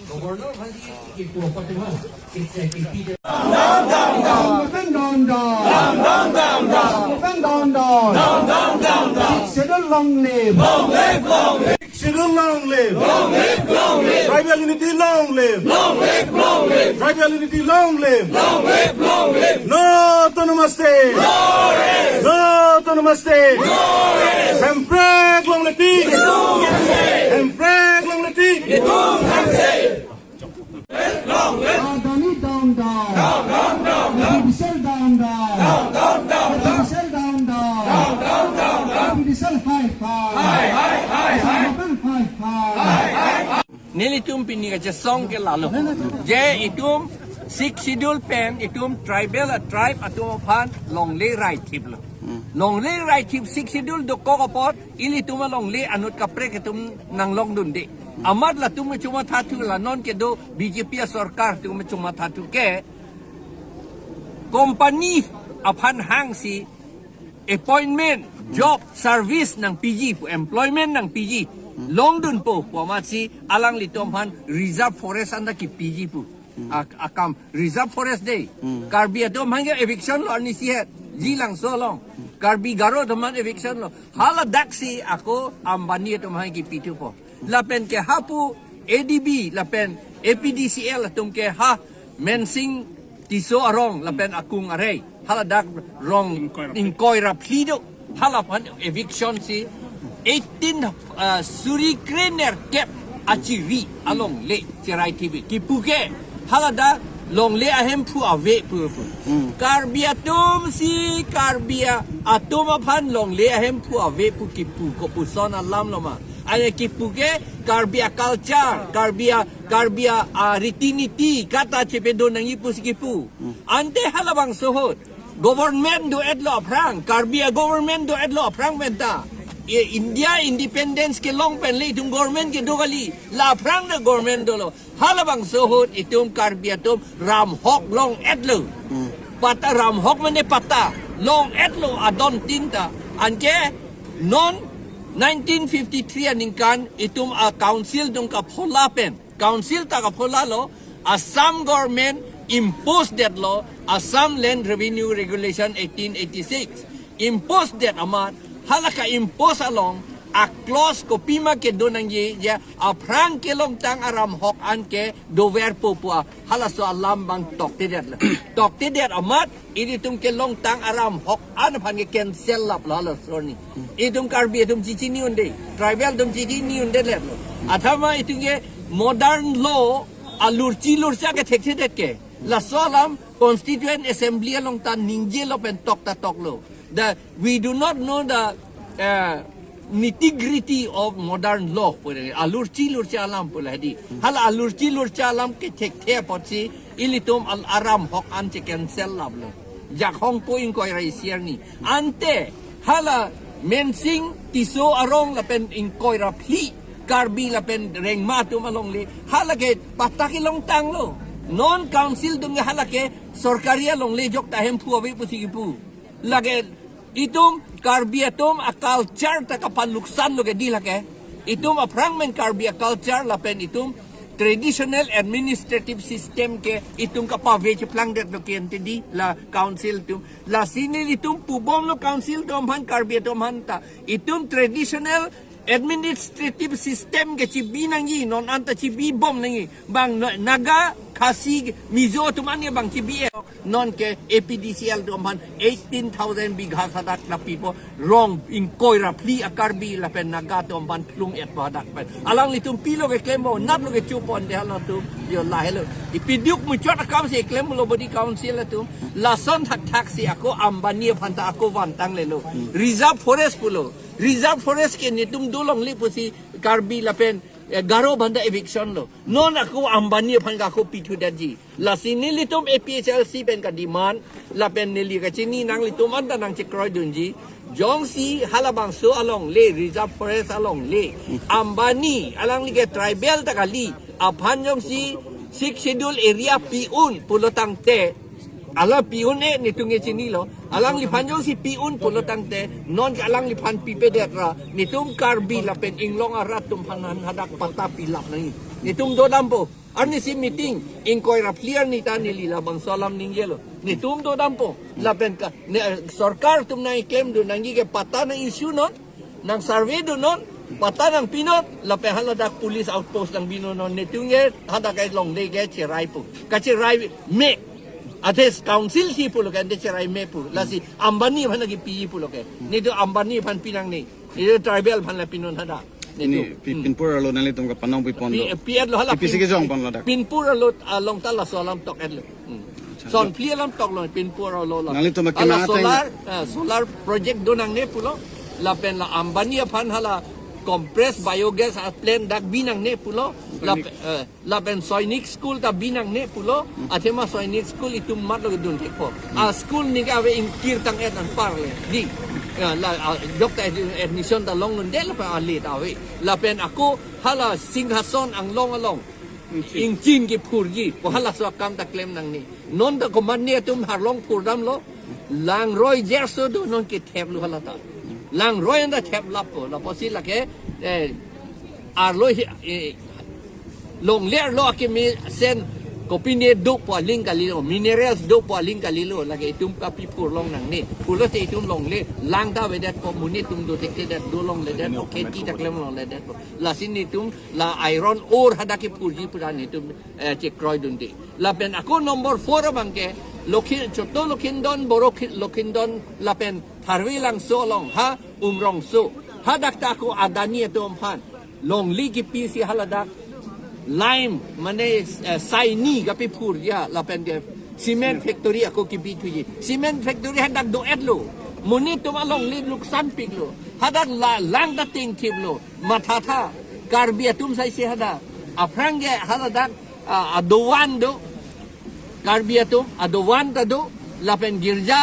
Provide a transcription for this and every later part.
Gobernador Haji itu apa tu kan? Kita long live. Schedule long live. Tribal unity long live. Tribal unity long live. No autonomous state. No autonomous state. Empreg long letik. Empreg long letik. Adani down. Diesel down. Diesel down. Diesel high. Nilitum pini kaca song ke lalu. Je itum Sikh schedule pen itum tribal tribe atum pan longley right tip lo. Longley right tip Sikh schedule do kokopot ili tuma longley anut kapre ketum nang long dundi. Amad la tum cuma thatu la non ke do BJP sarkar tum cuma thatu ke company apan hang si appointment job service nang PG employment nang PG long dun po pamasi alang litom han reserve forest anda ki PG pu akam reserve forest day karbi atom hanga eviction lo ni sihat jilang so long karbi garo teman eviction lo hala daksi ako ambani atom hanga ki pitu po lapen ke hapu ADB lapen APDCL atom ke ha mensing tiso arong lapen akung array hala dak rong inkoy rapido hala pan eviction si 18 suri krener kep achivi along le chirai tv kipuke halada long le ahem pu ave pu karbia tum si karbia atoma phan long le ahem pu ave pu kipu ko pu son alam loma aya kipuke karbia culture karbia ritiniti kata chepedo nang ipu sikipu ante halabang sohot government do edlo aprang karbia government do edlo aprang benta India independence ke long pen le itum government ke dogali la prang na government dolo halabang sohot itum karbiatum ram hok long edlo pata ram hok mane pata long edlo adon tinta anke non 1953 aningkan itum a council dong ka phola pen council ta ka phola lo Assam government imposed that law Assam Land Revenue Regulation 1886 imposed that amount halaka impose along a clause ko pima ke donang ye ya a prang ke long tang aram hok an ke dover popua halaso alam bang tok te det amat iditum ke long tang aram hok an phan ke cancel lap la sorni idum karbi idum chichi ni unde tribal dum chichi ni unde le athama itunge modern law alurchi lurcha ke thekse det ke la solam constituent assembly long tan ningje lo pen tok ta tok lo that we do not know the nitty-gritty of modern law. Alurchi alam pula di. Hal alurchi alam ke tek potsi ilitum al aram hok ante cancel lablo. Jak hong po in koi raisier ni. Ante hala mensing tiso arong lapen in koi rapli karbi lapen reng matum along li. Hala ke pataki long tang lo. Non council dung hala ke sorkaria long le jok tahem pu awi pusigipu. Lage itum karbiatum a culture ta kapaluksan lo ke dilake itum a fragment karbia culture lapen itum traditional administrative system ke itum kapave plang det lo ke entidi la council tum la sinil itum pubom lo council tum han karbiatum han ta itum traditional administrative system ke chibi nangi non anta chibi bom nangi bang naga khasi mizo tumani bang chibi non ke APDCL tumhan 18,000 bigha sadak na people wrong in koira pli akarbi la pen naga tumhan plung et badak pen alang litum pilo ke klemo nat lo ke chupon de halo tum yo la hello ipidyuk mu chot akam se klemo lo body council tum la son thak si ako ambani phanta ako wantang le lo reserve forest pulo reserve forest ke nitum dolong li pusi karbi la pen garo banda eviction lo non ako ambani phanga ko pitu daji la sinili tum APHLC pen ka demand la pen nili ka chini nang litum anda nang chekroy dunji jong si halabang so along le reserve forest along le ambani alang li ke tribal takali aphan jong si Sikh schedule area piun pulotang te ala piun nitung chini lo alang li phanjong si piun pulotang te non alang li phan pipe detra nitum karbi la pen inglong arat tum phanan hadak pata pilap nai nitum dodam po Arni si meeting inkoy raplier ni ta ni lila bang salam ninggelo. Ni tum do dampo. Lapen ka sarkar tum na ikem do nangi ke pata na issue non nang survey do non pata ng pinot lapen haladak police outpost ng binonon ni tungye hada kay long day ke chirai pu. Ka chirai me Ates council si pulo kan de chirai me pu. Lasi Ambani pan lagi pi pulo ke. Ni do Ambani pan pinang ni. Ni do tribal pan la pinon hada. Ini pinpur alo nalitum ka panong pipondo. Piad lo hala. Ipisige jong pan ladak. Pinpur alo long tala solam tok edlo. Son plia lam tok lo pinpur alo lo. Nalito Ala makinatay. solar project do nang ne pulo. Lapen la Ambani pan hala compressed biogas at plant dak binang ne pulo. Lapen Soinik school ta binang ne pulo. Atema Soinik school itu mat lo dun tepo. School ni ka we inkir tang et an parle. Di dokta admission ta long nun del pa ali ta we. Lapen ako hala singhason ang long along. Ing chin ki purji ko hala so kam ta claim nang ni. Non ta ko man ne tum har long purdam lo. Lang roy jerso do non ki thep lu hala ta. Lang roy anda thep lapo la posi la ke arlo long ler lo ke mi sen kopine do po ling kalilo minerals do po ling kalilo lagi itum ka pipur long nang ni pulo te itum long le lang ta we that community tum do te that do long le that ke ti tak lem long le that la sin itum la iron ore hada ke purji puran itum che kroy dun di la pen ako number 4 bangke lokhin choto lokhindon borok lokhindon la pen tharwi lang so long ha umrong so hadak ta ko adani to phan long li ki pi si haladak lime mane saini kapi purja lapen dia cement factory ako kibitu cement factory hadak do etlo muni to malong li luk samping lo hadak lang da ting tip lo matata karbia tum sai se hada afrange haladak adowan do karbia tum adowan ta do lapen girja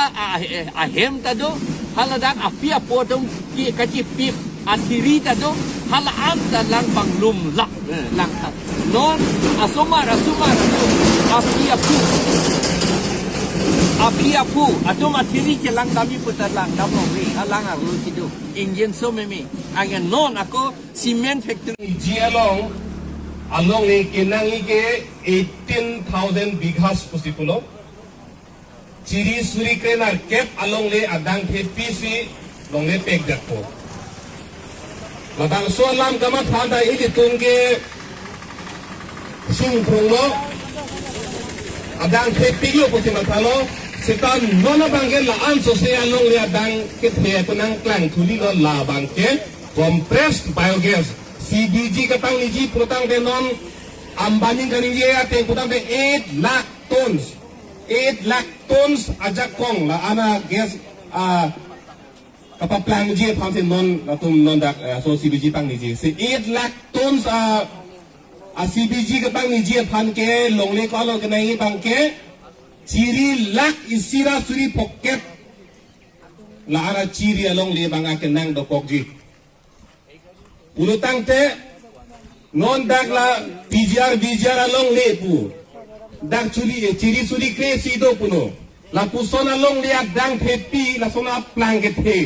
ahem ta do haladak apia potom ki kachi pip asiri ta do halaan ta lang panglum lak lang ta non asumar apia pu atom atiri ke lang kami putar lang damo ri halang aru sidu engine so memi angen non ako cement factory Jialong along ni kinangi ke 18,000 bighas pusipulo. Ciri suri krenar kep along le adang ke PC long le pek dak po. Ladang so lam kama thanda idi tungke sung pronglo adang ke piglo pusi matalo setan nona bangke la an so se along le adang ke the kunang klang thuli lo la bangke compressed biogas CBG katang niji putang de non Ambani kaningi ate putang de 8 lakh tons 8 lakh tons ajak kong la ana gas kapaplang je phamse non natum non dak so CBG pang ni je se 8 lakh tons CBG ka pang ni je phan ke longle ko lo ke nai bang ke chiri lakh isira suri pocket la ana chiri along le bang ke nang do pok ji ulutang te non dak la BGR along le pu dak chiri suri kre si do puno la pusona long le dang phepi la sona plang ke the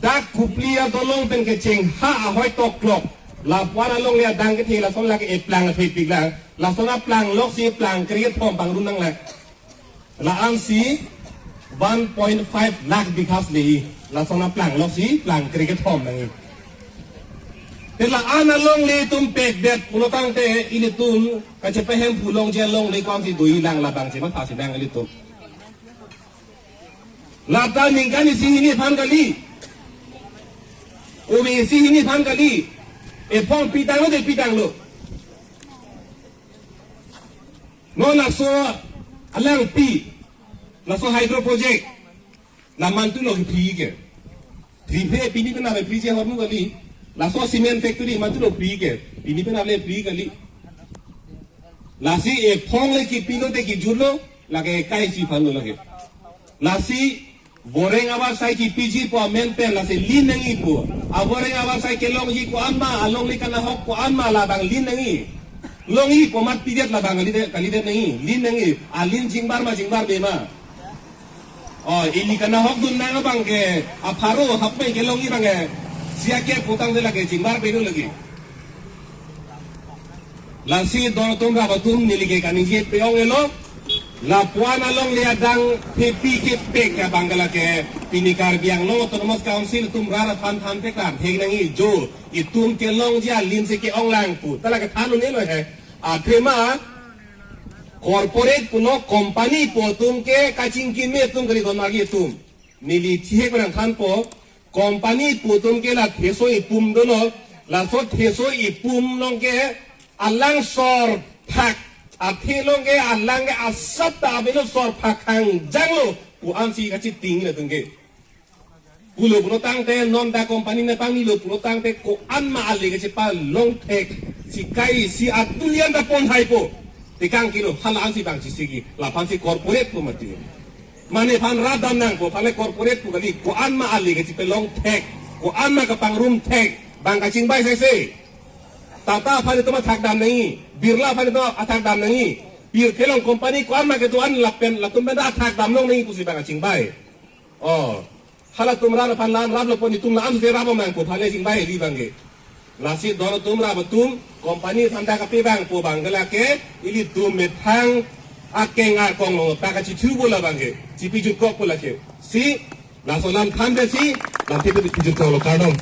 dak kuplia dolong ben ke cheng ha hoi tok klok la pwana long le dang ke the la sona ke plang phepi la sona plang lok si plang kriet pom pang runang la ang si 1.5 lakh bighas le la sona plang lok si plang kriet pom nang Tela ana long le tum pek det pulotang te ilitum kacepehem pulong je long le kwam si dui lang labang se ma si bang ilitum lata ningkani si hini phan kali umi si hini phan kali e pong pitang lo de pitang lo no la so alang pi la so hydro project la mantu lo pi ke tri phe pi ni na be pi je hormu kali la so cement factory mantu lo pi ke ini pe nable pi kali la si e phong le ki pino de ki julo la ke kai si phan lo lage la si boreng abar sai ki piji po men pe la si lin nangi po a boreng abar sai ke long yi ko amma along li kana hok ko amma la bang lin nangi long yi po mat pijet la bang kali de nangi lin nangi a lin jingbar be ma ini kana hok dun na bang ke a pharo hap pe ke long yi bang ke sia ke putang de la ke jingbar be lagi la si don tum ra batum nilige kanije peong elo la puana long le adang pepi ke pek ka bangala ke pinikar biang long autonomous council tum ra phan phan pe kar theng nangi jo itum ke long ja lin se ke ong lang pu tala ka thanu ne lo hai a thema corporate puno company po tum ke kaching kin me tum kari don magi tum nili thihe ko than po company po tum ke la theso ipum dono la so theso ipum long ke alang sor phak a the long ke alang ke asat ta be lo sor phak hang janglo pu am si ka chi ting le tung ke pulo puno tang te non da company na pang ni lo puno tang te ko an ma ale ke chi pa long tek si kai si atulian da pon hai po tikang kilo halaan si bang sisigi lapan si corporate po mati mane pan radam nang po pale corporate po kali ko an ma ali ke pelong tek ko an ma ka pang room tek bang ka ching bai sai se tata pale to ma thak dam nahi birla pale to athak dam nahi bir kelong company ko an ma ke to an lapen la tum da athak dam long nahi ku si bang ka ching bai oh hala tum ra pan lan rab lo pon tum na am se rab mang ko pale ching bai di bang ke nasi dono tum ra batum company thanda ka pe bang po bang gala ke ili tum me thang akeng a kong lo ta ka chi thu bola bang ke chi pi ju ko bola ke si la so lam tham de si la te pi ju ko lo ka dong